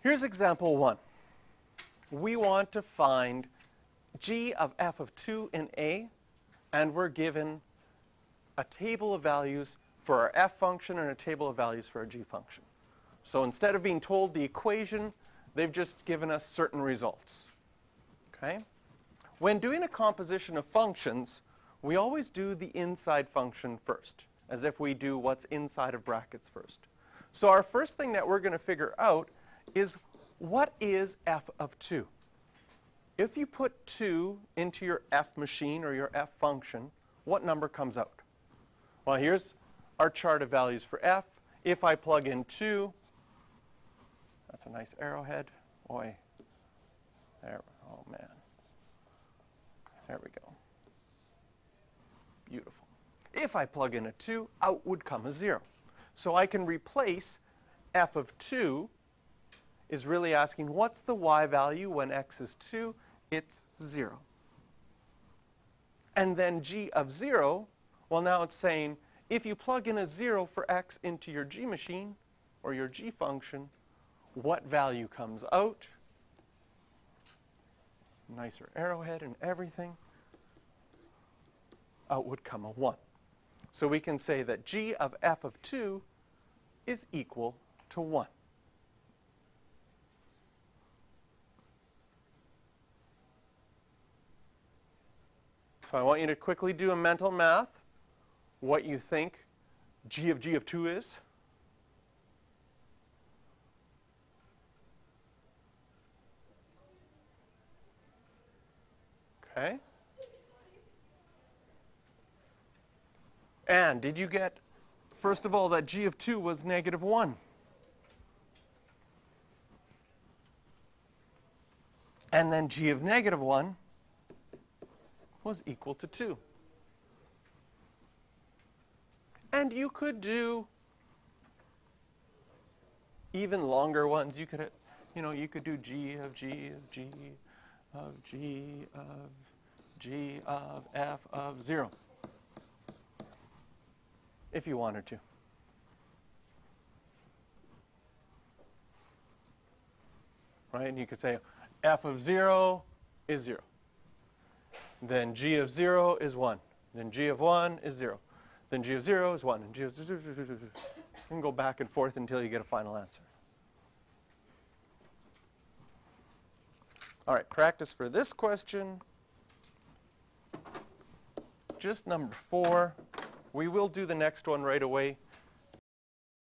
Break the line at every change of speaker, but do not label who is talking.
Here's example 1. We want to find g of f of 2 in A, and we're given a table of values for our f function and a table of values for our g function. So instead of being told the equation, they've just given us certain results. Okay? When doing a composition of functions, we always do the inside function first, as if we do what's inside of brackets first. So our first thing that we're going to figure out is, what is f of 2? If you put 2 into your f machine or your f function, what number comes out? Well, here's our chart of values for f. If I plug in 2, that's a nice arrowhead. Boy, there, oh man. There we go. Beautiful. If I plug in a 2, out would come a 0. So I can replace f of 2 is really asking, what's the y value when x is 2? It's 0. And then g of 0, well, now it's saying, if you plug in a 0 for x into your g machine or your g function, what value comes out? Nicer arrowhead and everything. Out would come a 1. So we can say that g of f of 2 is equal to 1. So I want you to quickly do a mental math, what you think g of 2 is. Okay. And did you get, first of all, that g of 2 was negative 1? And then g of negative 1 was equal to 2. And you could do even longer ones. You could, you could do g of g of g of g of g of f of 0 if you wanted to. Right? And you could say f of 0 is 0. Then g of 0 is 1. Then g of 1 is 0. Then g of 0 is 1. And g of 0, you can go back and forth until you get a final answer. All right, practice for this question. Just number 4. We will do the next one right away.